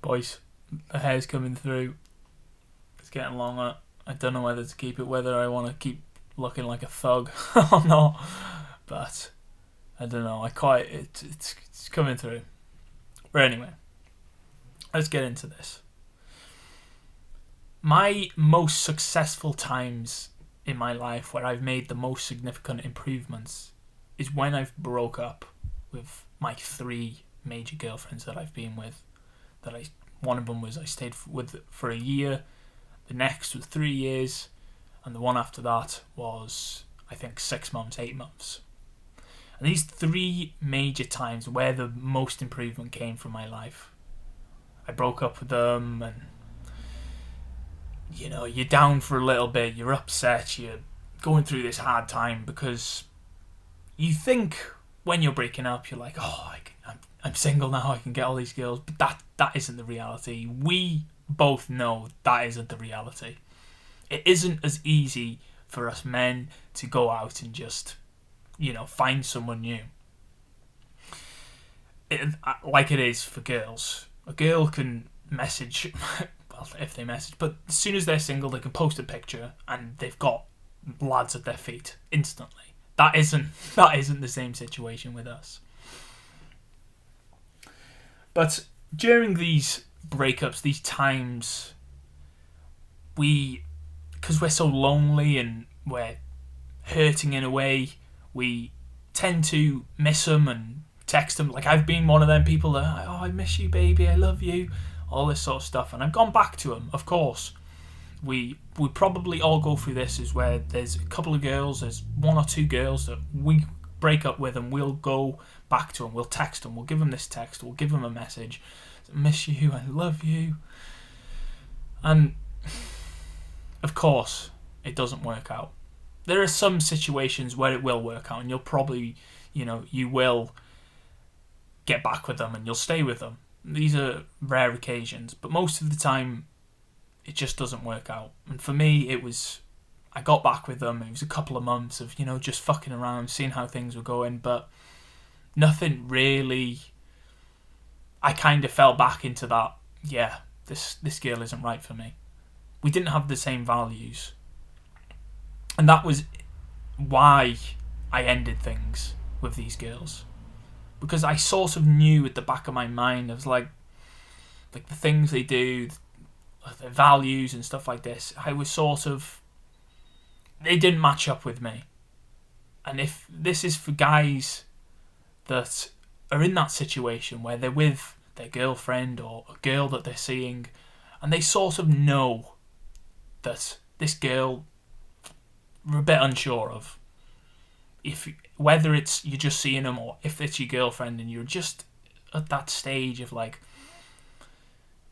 Boys, the hair's coming through. It's getting longer. I don't know whether to keep it, whether I want to keep looking like a thug or not. But I don't know. It's coming through. But anyway, let's get into this. My most successful times in my life, where I've made the most significant improvements, is when I've broke up with my 3 major girlfriends that I've been with. One of them was I stayed with for a year, the next was 3 years, and the one after that was, I think, 6 months, 8 months. And these 3 major times where the most improvement came from my life, I broke up with them, and you're down for a little bit, you're upset, you're going through this hard time because you think when you're breaking up, you're like, oh, I'm single now, I can get all these girls. But that isn't the reality. We both know that isn't the reality. It isn't as easy for us men to go out and just, find someone new. Like it is for girls. A girl can message, well, if they message, but as soon as they're single, they can post a picture and they've got lads at their feet instantly. That isn't the same situation with us. But during these breakups, these times, because we're so lonely and we're hurting in a way, we tend to miss them and text them. Like, I've been one of them people that, oh, I miss you, baby, I love you, all this sort of stuff. And I've gone back to them, of course. We probably all go through this, is where there's a couple of girls, there's 1 or 2 girls that we break up with, and we'll go back to them, we'll text them, we'll give them this text, we'll give them a message, I miss you, I love you. And of course it doesn't work out. There are some situations where it will work out, and you'll probably, you will get back with them and you'll stay with them. These are rare occasions, but most of the time it just doesn't work out. And for me, I got back with them. It was a couple of months of, just fucking around, seeing how things were going, but nothing really. I kind of fell back into that, this girl isn't right for me. We didn't have the same values. And that was why I ended things with these girls. Because I sort of knew at the back of my mind, I was like the things they do, their values and stuff like this, I was sort of, they didn't match up with me. And if this is for guys that are in that situation where they're with their girlfriend or a girl that they're seeing, and they sort of know that this girl we're a bit unsure of, whether it's you're just seeing them or if it's your girlfriend, and you're just at that stage of like,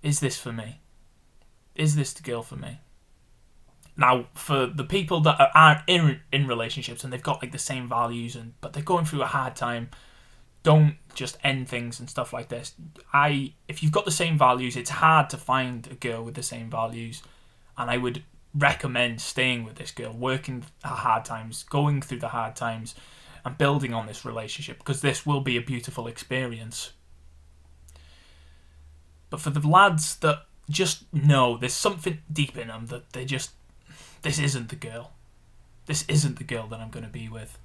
is this for me? Is this the girl for me? Now, for the people that aren't in relationships and they've got like the same values, but they're going through a hard time, don't just end things and stuff like this. If you've got the same values, it's hard to find a girl with the same values, and I would recommend staying with this girl, working the hard times, going through the hard times, and building on this relationship, because this will be a beautiful experience. But for the lads that just know there's something deep in them that they just, this isn't the girl. This isn't the girl that I'm going to be with.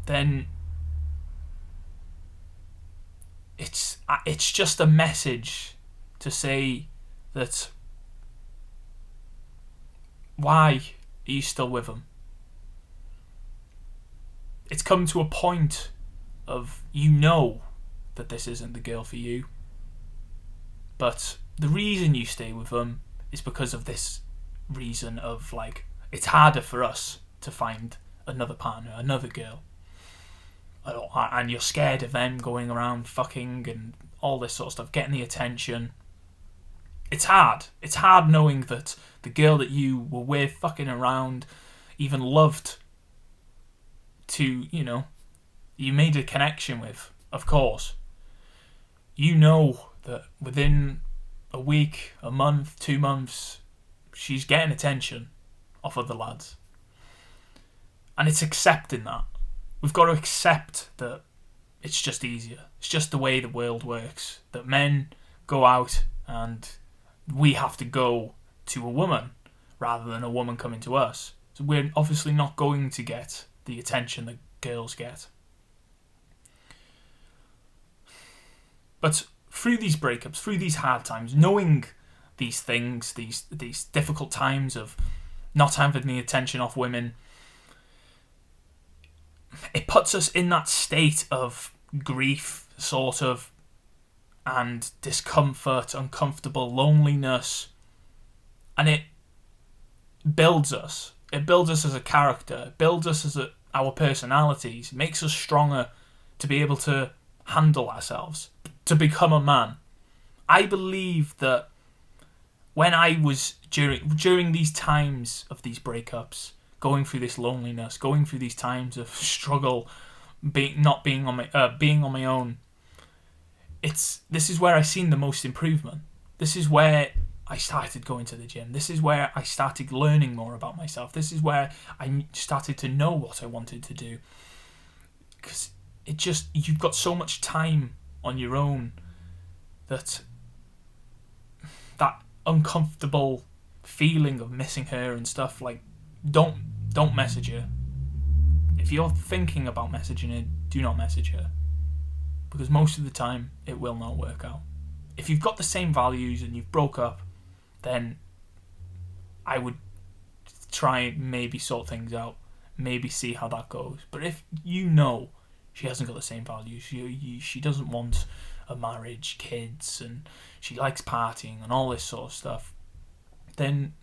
Then it's just a message to say that, why are you still with them? It's come to a point of, that this isn't the girl for you, but the reason you stay with them is because of this reason of, like, it's harder for us to find another partner, another girl, and you're scared of them going around fucking and all this sort of stuff, getting the attention. It's hard. It's hard knowing that the girl that you were with, fucking around, even loved to, you made a connection with, of course. You know that within a week, a month, 2 months, she's getting attention off other lads. And it's accepting that. We've got to accept that it's just easier. It's just the way the world works. That men go out and we have to go to a woman rather than a woman coming to us. So we're obviously not going to get the attention that girls get. But through these breakups, through these hard times, knowing these things, these difficult times of not having the attention of women, it puts us in that state of grief, sort of, and discomfort, uncomfortable, loneliness, and it builds us. It builds us as a character. It builds us as our personalities. It makes us stronger to be able to handle ourselves, to become a man. I believe that when I was during these times of these breakups, going through this loneliness, going through these times of struggle, being on my own, this is where I seen the most improvement. This is where I started going to the gym. This is where I started learning more about myself. This is where I started to know what I wanted to do. Because you've got so much time on your own that uncomfortable feeling of missing her and stuff, like, don't message her. If you're thinking about messaging her, do not message her. Because most of the time, it will not work out. If you've got the same values and you've broke up, then I would try and maybe sort things out. Maybe see how that goes. But if you know she hasn't got the same values, she doesn't want a marriage, kids, and she likes partying and all this sort of stuff, then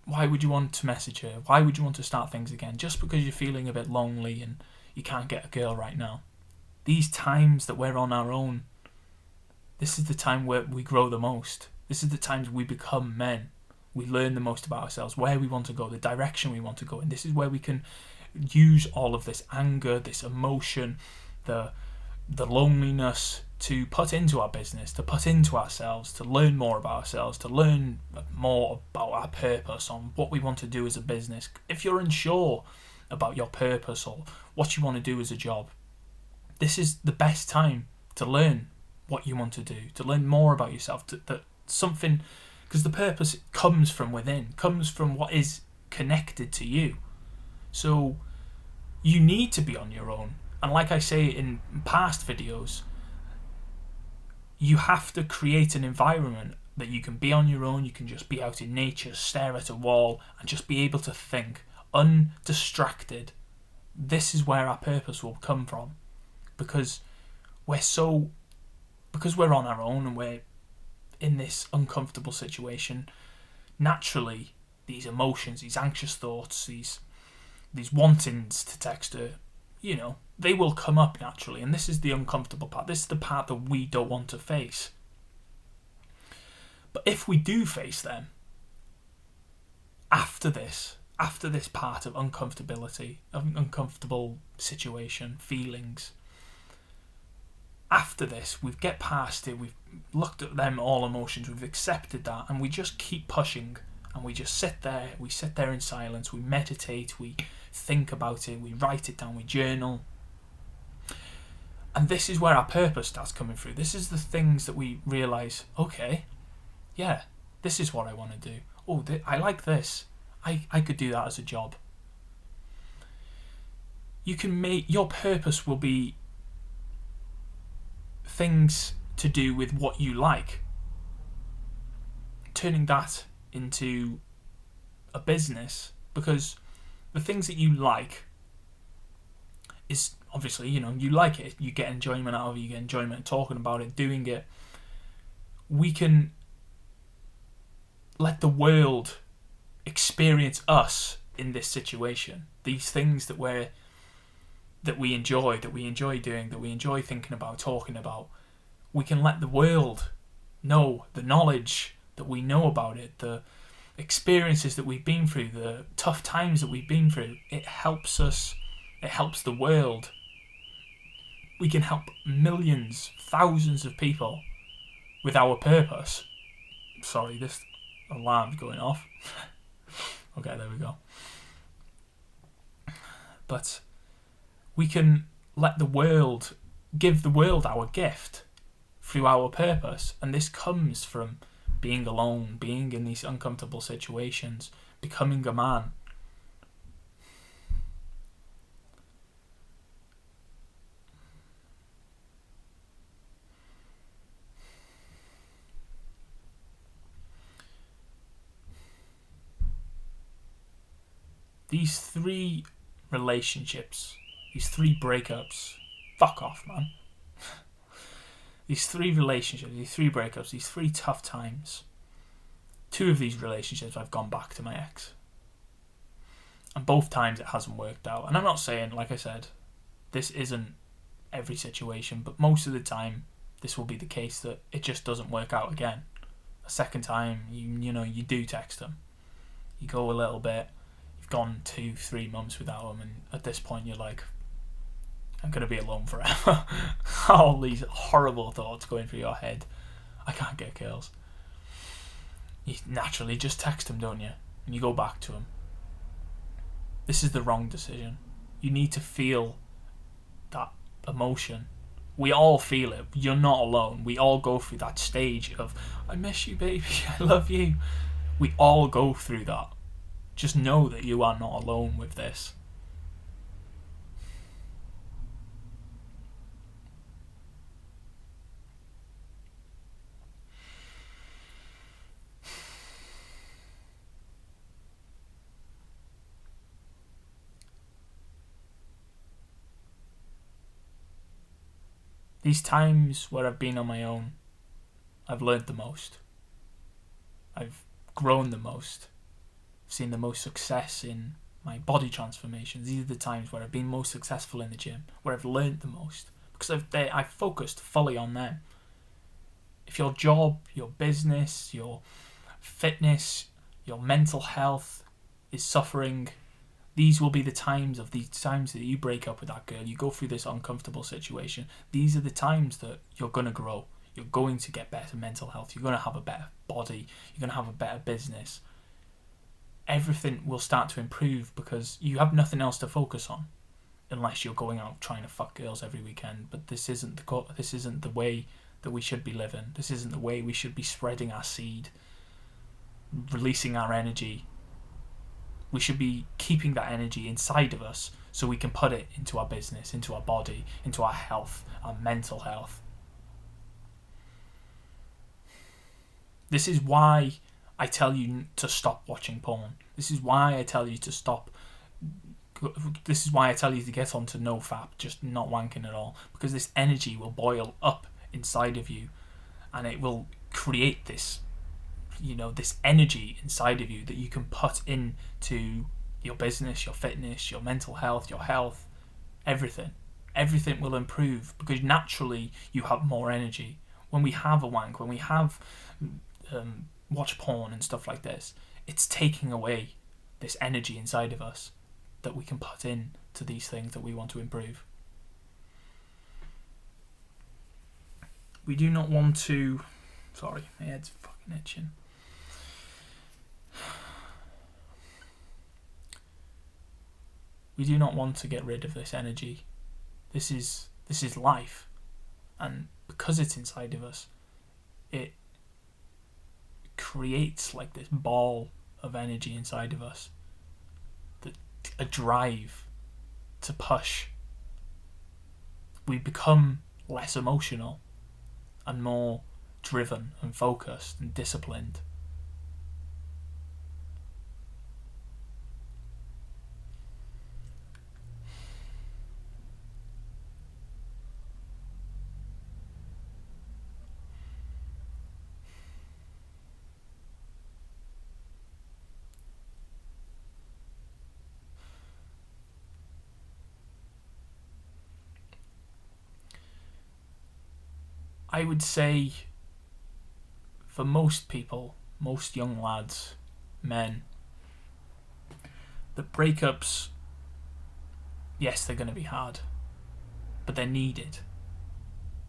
why would you want to message her? Why would you want to start things again? Just because you're feeling a bit lonely and you can't get a girl right now. These times that we're on our own, this is the time where we grow the most. This is the times we become men. We learn the most about ourselves, where we want to go, the direction we want to go in. This is where we can use all of this anger, this emotion, the loneliness to put into our business, to put into ourselves, to learn more about ourselves, to learn more about our purpose, on what we want to do as a business. If you're unsure about your purpose or what you want to do as a job, this is the best time to learn what you want to do, to learn more about yourself, because the purpose comes from within, comes from what is connected to you. So you need to be on your own. And like I say in past videos, you have to create an environment that you can be on your own. You can just be out in nature, stare at a wall, and just be able to think, undistracted. This is where our purpose will come from. Because we're on our own and we're in this uncomfortable situation, naturally these emotions, these anxious thoughts, these wantings to text her, they will come up naturally. And this is the uncomfortable part. This is the part that we don't want to face. But if we do face them, after this part of uncomfortability, of uncomfortable situation, feelings, after this, we get past it, we've looked at them, all emotions, we've accepted that, and we just keep pushing, and we just sit there in silence, we meditate, we think about it, we write it down, we journal. And this is where our purpose starts coming through. This is the things that we realise, okay, yeah, this is what I want to do. Oh, I like this. I could do that as a job. Your purpose will be things to do with what you like. Turning that into a business, because the things that you like is obviously, you like it, you get enjoyment out of it, you get enjoyment talking about it, doing it. We can let the world experience us in this situation. These things that we enjoy doing, that we enjoy thinking about, talking about. We can let the world know the knowledge that we know about it, the experiences that we've been through, the tough times that we've been through. It helps us. It helps the world. We can help millions, thousands of people with our purpose. Sorry, this alarm's going off. Okay, there we go. But we can give the world our gift through our purpose. And this comes from being alone, being in these uncomfortable situations, becoming a man. These 3 relationships, these 3 breakups, fuck off, man. These 3 relationships, these 3 breakups, these 3 tough times. 2 of these relationships I've gone back to my ex. And both times it hasn't worked out. And I'm not saying, like I said, this isn't every situation, but most of the time this will be the case that it just doesn't work out again. A second time, you do text them. You go a little bit, you've gone 2-3 months without them, and at this point you're like, I'm going to be alone forever. All these horrible thoughts going through your head. I can't get girls. You naturally just text them, don't you? And you go back to them. This is the wrong decision. You need to feel that emotion. We all feel it. You're not alone. We all go through that stage of, I miss you, baby, I love you. We all go through that. Just know that you are not alone with this. These times where I've been on my own, I've learned the most. I've grown the most. I've seen the most success in my body transformations. These are the times where I've been most successful in the gym, where I've learned the most, because I've focused fully on them. If your job, your business, your fitness, your mental health is suffering, these will be the times that you break up with that girl, you go through this uncomfortable situation. These are the times that you're going to grow. You're going to get better mental health. You're going to have a better body. You're going to have a better business. Everything will start to improve because you have nothing else to focus on, unless you're going out trying to fuck girls every weekend. But this isn't the way that we should be living. This isn't the way we should be spreading our seed, releasing our energy. We should be keeping that energy inside of us so we can put it into our business, into our body, into our health, our mental health. This is why I tell you to stop watching porn. This is why I tell you to stop. This is why I tell you to get onto NoFap, just not wanking at all. Because this energy will boil up inside of you and it will create this energy inside of you that you can put into your business, your fitness, your mental health, your health, everything. Everything will improve because naturally you have more energy. When we have a wank, when we have watch porn and stuff like this, it's taking away this energy inside of us that we can put in to these things that we want to improve. We do not want to... Sorry, my head's fucking itching. We do not want to get rid of this energy. This is life, and because it's inside of us, it creates like this ball of energy inside of us, a drive to push. We become less emotional and more driven and focused and disciplined. I would say for most people, most young lads, men, that breakups, yes, they're going to be hard, but they're needed.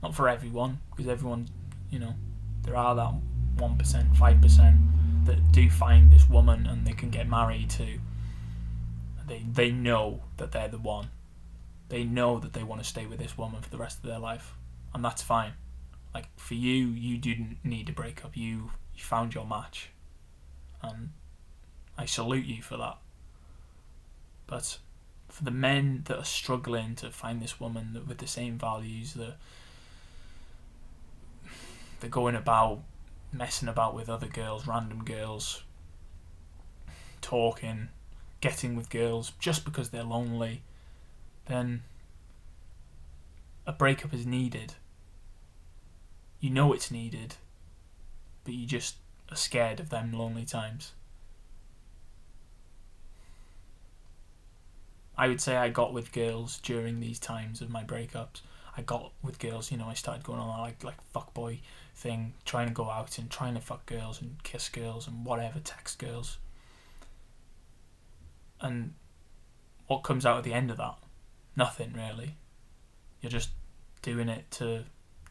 Not for everyone, because everyone, there are that 1%, 5% that do find this woman and they can get married to. They know that they're the one. They know that they want to stay with this woman for the rest of their life, and that's fine. Like, for you, you didn't need to break up. You found your match, and I salute you for that. But for the men that are struggling to find this woman with the same values, that they're going about messing about with other girls, random girls, talking, getting with girls just because they're lonely, then a breakup is needed. You know it's needed, but you just are scared of them lonely times. I would say I got with girls during these times of my breakups. I got with girls, I started going on like fuckboy thing, trying to go out and trying to fuck girls and kiss girls and whatever, text girls. And what comes out at the end of that? Nothing, really. You're just doing it to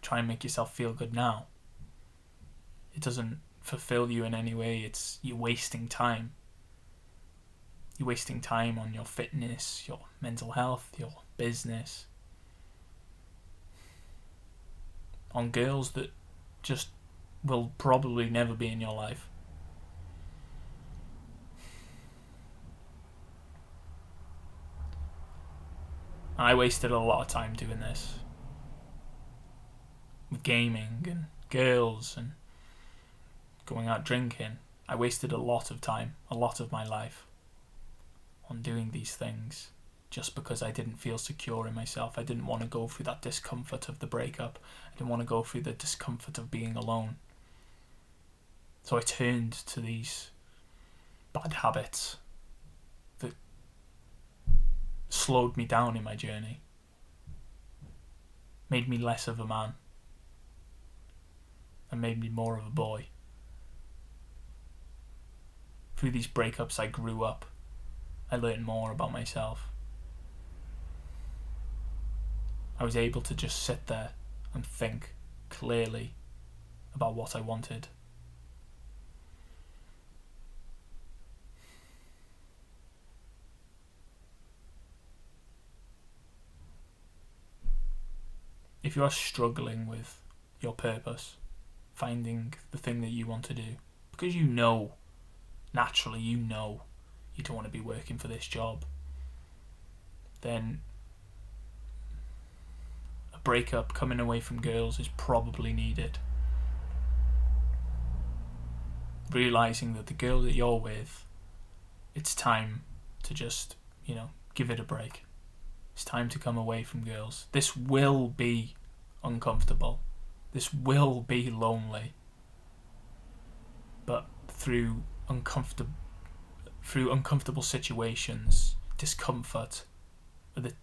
try and make yourself feel good now. It doesn't fulfill you in any way. You're wasting time. You're wasting time on your fitness, your mental health, your business, on girls that just will probably never be in your life. I wasted a lot of time doing this, with gaming and girls and going out drinking. I wasted a lot of time, a lot of my life, on doing these things just because I didn't feel secure in myself. I didn't want to go through that discomfort of the breakup. I didn't want to go through the discomfort of being alone. So I turned to these bad habits that slowed me down in my journey, made me less of a man, and made me more of a boy. Through these breakups I grew up. I learned more about myself. I was able to just sit there and think clearly about what I wanted. If you are struggling with your purpose, finding the thing that you want to do, because naturally you don't want to be working for this job, then a breakup, coming away from girls, is probably needed. Realising that the girl that you're with, it's time to just, give it a break. It's time to come away from girls. This will be uncomfortable. This will be lonely. But through uncomfortable situations, discomfort are the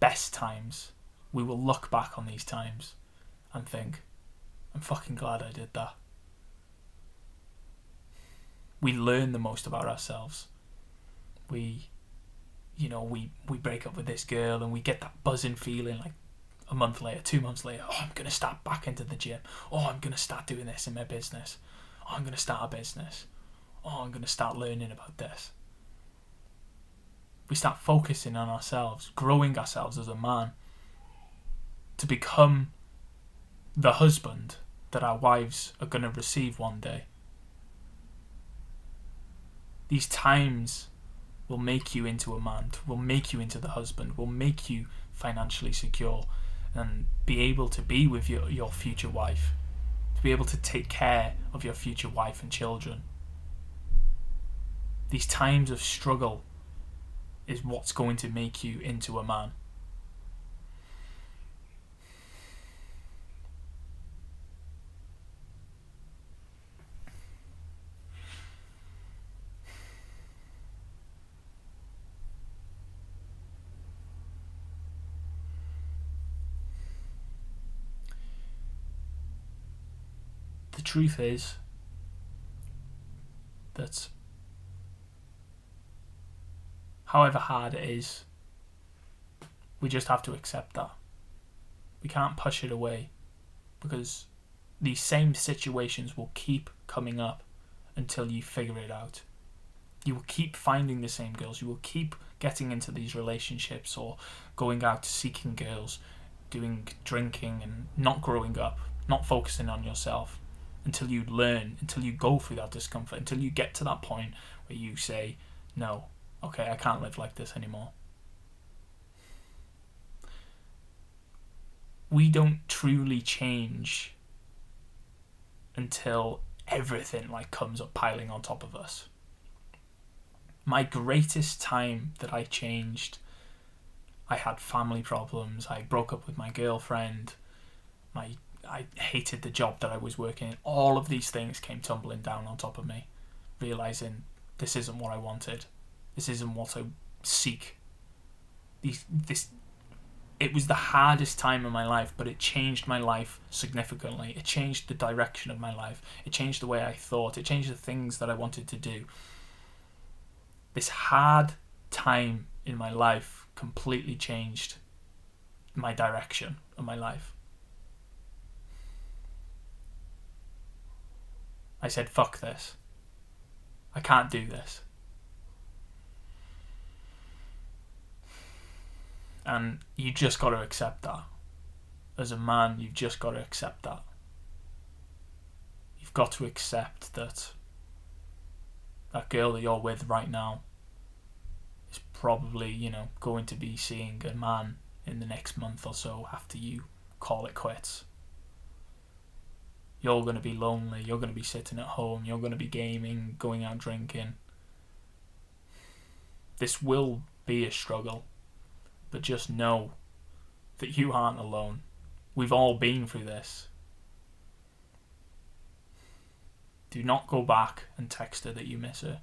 best times. We will look back on these times and think, I'm fucking glad I did that. We learn the most about ourselves. We break up with this girl and we get that buzzing feeling like a month later, 2 months later, I'm going to start back into the gym. I'm going to start doing this in my business. I'm going to start a business. I'm going to start learning about this. We start focusing on ourselves, growing ourselves as a man to become the husband that our wives are going to receive one day. These times will make you into a man, will make you into the husband, will make you financially secure and be able to be with your future wife, to be able to take care of your future wife and children. These times of struggle is what's going to make you into a man. The truth is that however hard it is, we just have to accept that. We can't push it away because these same situations will keep coming up until you figure it out. You will keep finding the same girls. You will keep getting into these relationships or going out seeking girls, doing drinking and not growing up, not focusing on yourself until you learn, until you go through that discomfort, until you get to that point where you say, no, okay, I can't live like this anymore. We don't truly change until everything like comes up piling on top of us. My greatest time that I changed, I had family problems, I broke up with my girlfriend, I hated the job that I was working in. All of these things came tumbling down on top of me, realising this isn't what I wanted. This isn't what I seek. It was the hardest time in my life, but it changed my life significantly. It changed the direction of my life. It changed the way I thought. It changed the things that I wanted to do. This hard time in my life completely changed my direction of my life. I said, fuck this. I can't do this. And you just got to accept that. As a man, you've just got to accept that. You've got to accept that that girl that you're with right now is probably, going to be seeing a man in the next month or so after you call it quits. You're going to be lonely, you're going to be sitting at home, you're going to be gaming, going out drinking. This will be a struggle, but just know that you aren't alone. We've all been through this. Do not go back and text her that you miss her.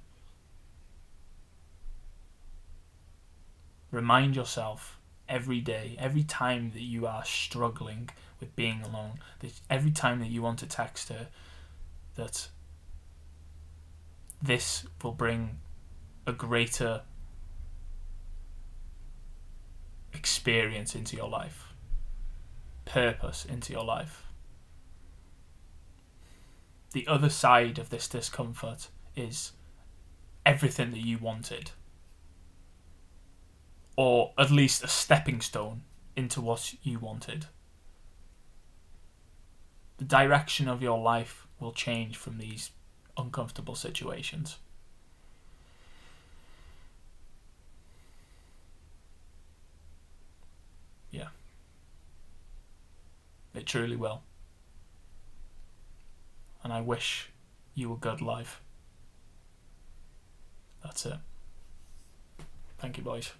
Remind yourself every day, every time that you are struggling with being alone, that every time that you want to text her, that this will bring a greater experience into your life, purpose into your life. The other side of this discomfort is everything that you wanted, or at least a stepping stone into what you wanted. The direction of your life will change from these uncomfortable situations. Yeah. It truly will. And I wish you a good life. That's it. Thank you, boys.